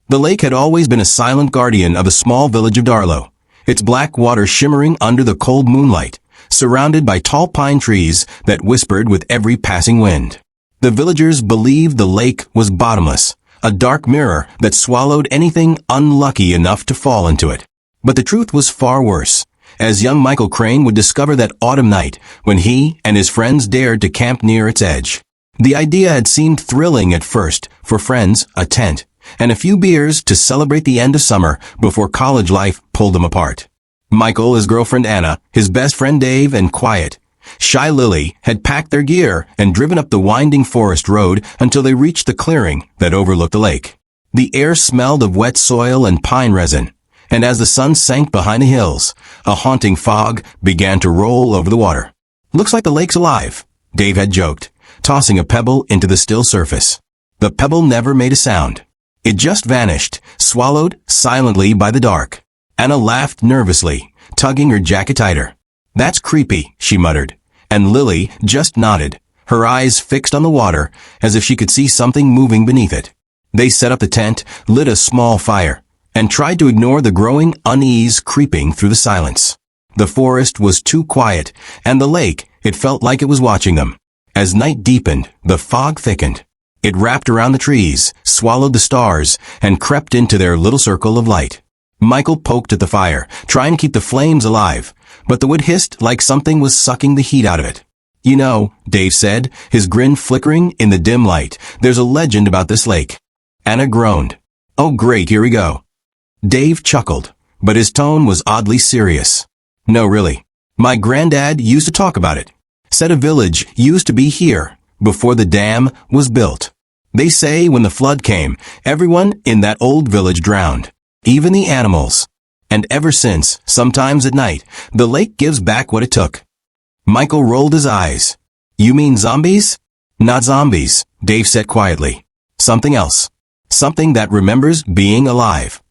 The lake had always been a silent guardian of the small village of Darlow, its black water shimmering under the cold moonlight, surrounded by tall pine trees that whispered with every passing wind. The villagers believed the lake was bottomless, a dark mirror that swallowed anything unlucky enough to fall into it. But the truth was far worse, as young Michael Crane would discover that autumn night when he and his friends dared to camp near its edge. The idea had seemed thrilling at first, for friends, a tent, and a few beers to celebrate the end of summer before college life pulled them apart. Michael, his girlfriend Anna, his best friend Dave, and quiet, shy Lily had packed their gear and driven up the winding forest road until they reached the clearing that overlooked the lake. The air smelled of wet soil and pine resin, and as the sun sank behind the hills, a haunting fog began to roll over the water. "Looks like the lake's alive," Dave had joked, tossing a pebble into the still surface. The pebble never made a sound. It just vanished, swallowed silently by the dark. Anna laughed nervously, tugging her jacket tighter. "That's creepy," she muttered, and Lily just nodded, her eyes fixed on the water as if she could see something moving beneath it. They set up the tent, lit a small fire, and tried to ignore the growing unease creeping through the silence. The forest was too quiet, and the lake, it felt like it was watching them. As night deepened, the fog thickened. It wrapped around the trees, swallowed the stars, and crept into their little circle of light. Michael poked at the fire, trying to keep the flames alive, but the wood hissed like something was sucking the heat out of it. "You know," Dave said, his grin flickering in the dim light, "there's a legend about this lake." Anna groaned. "Oh great, here we go." Dave chuckled, but his tone was oddly serious. "No, really. My granddad used to talk about it. Said a village used to be here, before the dam was built. They say when the flood came, everyone in that old village drowned, even the animals. And ever since, sometimes at night, the lake gives back what it took." Michael rolled his eyes. "You mean zombies?" "Not zombies," Dave said quietly. "Something else. Something that remembers being alive."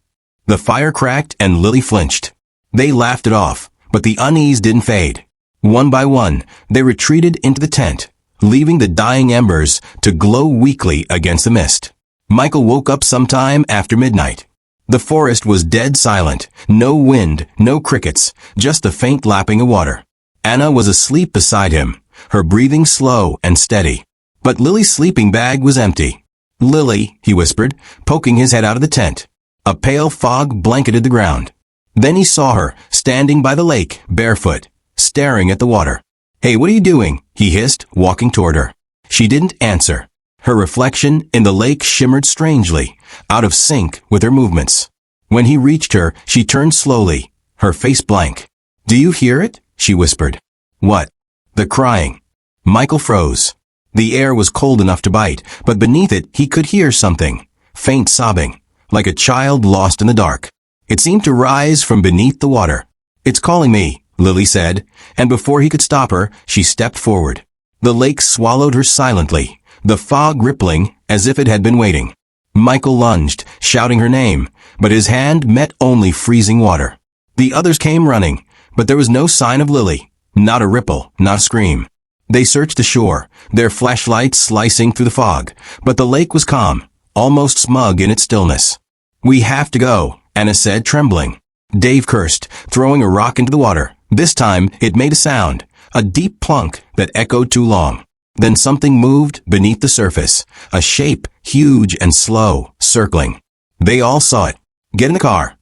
The fire cracked and Lily flinched. They laughed it off, but the unease didn't fade. One by one, they retreated into the tent, leaving the dying embers to glow weakly against the mist. Michael woke up sometime after midnight. The forest was dead silent, no wind, no crickets, just the faint lapping of water. Anna was asleep beside him, her breathing slow and steady. But Lily's sleeping bag was empty. "Lily," he whispered, poking his head out of the tent. A pale fog blanketed the ground. Then he saw her, standing by the lake, barefoot, staring at the water. "Hey, what are you doing?" he hissed, walking toward her. She didn't answer. Her reflection in the lake shimmered strangely, out of sync with her movements. When he reached her, she turned slowly, her face blank. "Do you hear it?" she whispered. "What?" "The crying." Michael froze. The air was cold enough to bite, but beneath it he could hear something, faint sobbing, like a child lost in the dark. It seemed to rise from beneath the water. "It's calling me," Lily said, and before he could stop her, she stepped forward. The lake swallowed her silently, the fog rippling as if it had been waiting. Michael lunged, shouting her name, but his hand met only freezing water. The others came running, but there was no sign of Lily, not a ripple, not a scream. They searched the shore, their flashlights slicing through the fog, but the lake was calm, almost smug in its stillness. "We have to go," Anna said, trembling. Dave cursed, throwing a rock into the water. This time, it made a sound, a deep plunk that echoed too long. Then something moved beneath the surface, a shape, huge and slow, circling. They all saw it. "Get in the car,"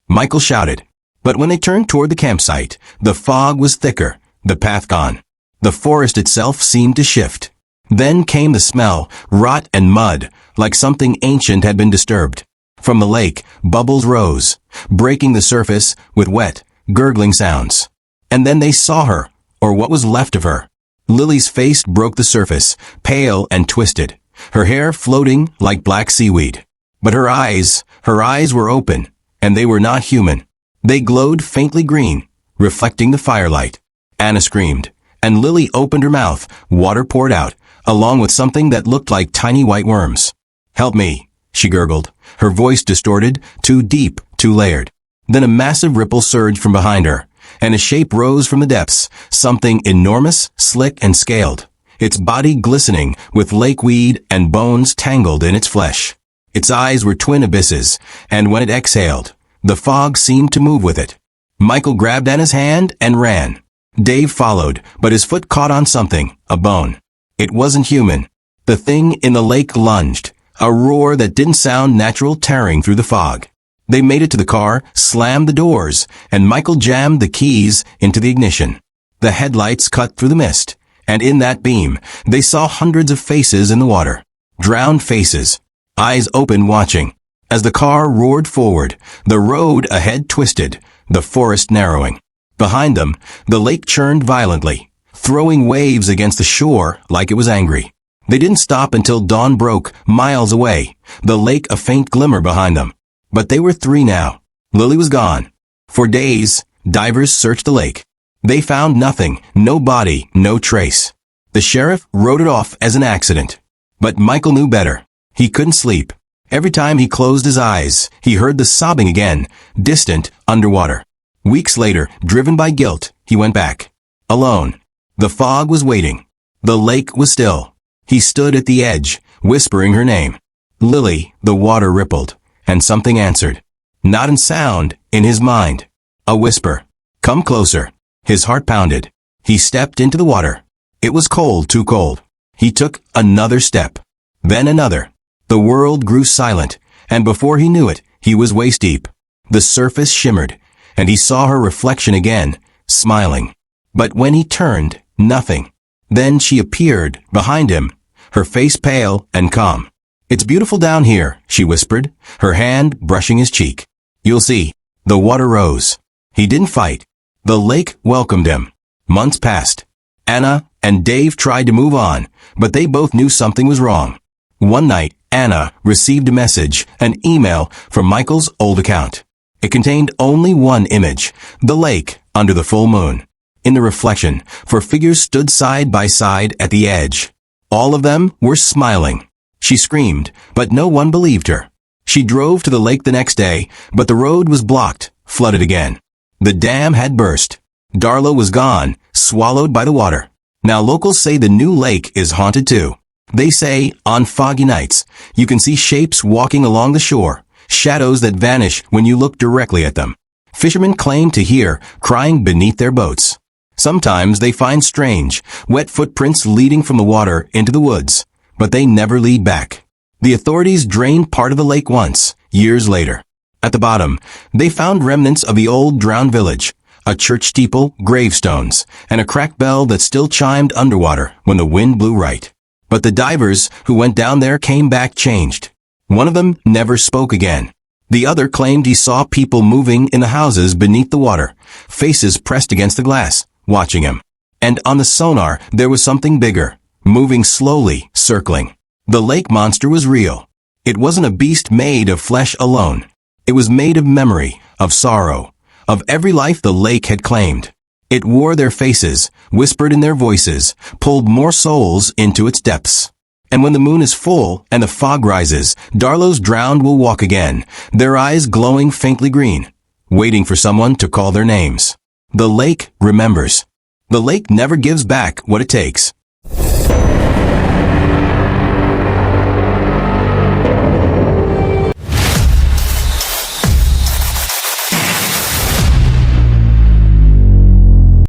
Michael shouted. But when they turned toward the campsite, the fog was thicker, the path gone. The forest itself seemed to shift. Then came the smell, rot and mud, like something ancient had been disturbed. From the lake, bubbles rose, breaking the surface with wet, gurgling sounds. And then they saw her, or what was left of her. Lily's face broke the surface, pale and twisted, her hair floating like black seaweed. But her eyes were open, and they were not human. They glowed faintly green, reflecting the firelight. Anna screamed, and Lily opened her mouth, water poured out, along with something that looked like tiny white worms. "Help me," she gurgled, her voice distorted, too deep, too layered. Then a massive ripple surged from behind her, and a shape rose from the depths, something enormous, slick and scaled, its body glistening with lakeweed and bones tangled in its flesh. Its eyes were twin abysses, and when it exhaled, the fog seemed to move with it. Michael grabbed Anna's hand and ran. Dave followed, but his foot caught on something, a bone. It wasn't human. The thing in the lake lunged, a roar that didn't sound natural tearing through the fog. They made it to the car, slammed the doors, and Michael jammed the keys into the ignition. The headlights cut through the mist, and in that beam, they saw hundreds of faces in the water. Drowned faces, eyes open watching. As the car roared forward, the road ahead twisted, the forest narrowing. Behind them, the lake churned violently, throwing waves against the shore like it was angry. They didn't stop until dawn broke, miles away, the lake a faint glimmer behind them. But they were 3 now. Lily was gone. For days, divers searched the lake. They found nothing, no body, no trace. The sheriff wrote it off as an accident. But Michael knew better. He couldn't sleep. Every time he closed his eyes, he heard the sobbing again, distant, underwater. Weeks later, driven by guilt, he went back. Alone. The fog was waiting. The lake was still. He stood at the edge, whispering her name. Lily, the water rippled, and something answered. Not in sound, in his mind. A whisper. Come closer. His heart pounded. He stepped into the water. It was cold, too cold. He took another step. Then another. The world grew silent, and before he knew it, he was waist deep. The surface shimmered, and he saw her reflection again, smiling. But when he turned, nothing. Then she appeared, behind him, her face pale and calm. It's beautiful down here, she whispered, her hand brushing his cheek. You'll see. The water rose. He didn't fight. The lake welcomed him. Months passed. Anna and Dave tried to move on, but they both knew something was wrong. One night, Anna received a message, an email from Michael's old account. It contained only one image, the lake under the full moon. In the reflection, 4 figures stood side by side at the edge. All of them were smiling. She screamed, but no one believed her. She drove to the lake the next day, but the road was blocked, flooded again. The dam had burst. Darlow was gone, swallowed by the water. Now locals say the new lake is haunted too. They say, on foggy nights, you can see shapes walking along the shore, shadows that vanish when you look directly at them. Fishermen claim to hear crying beneath their boats. Sometimes they find strange, wet footprints leading from the water into the woods, but they never lead back. The authorities drained part of the lake once, years later. At the bottom, they found remnants of the old drowned village, a church steeple, gravestones, and a cracked bell that still chimed underwater when the wind blew right. But the divers who went down there came back changed. One of them never spoke again. The other claimed he saw people moving in the houses beneath the water, faces pressed against the glass, watching him. And on the sonar, there was something bigger, moving slowly, circling. The lake monster was real. It wasn't a beast made of flesh alone. It was made of memory, of sorrow, of every life the lake had claimed. It wore their faces, whispered in their voices, pulled more souls into its depths. And when the moon is full and the fog rises, Darlow's drowned will walk again, their eyes glowing faintly green, waiting for someone to call their names. The lake remembers. The lake never gives back what it takes.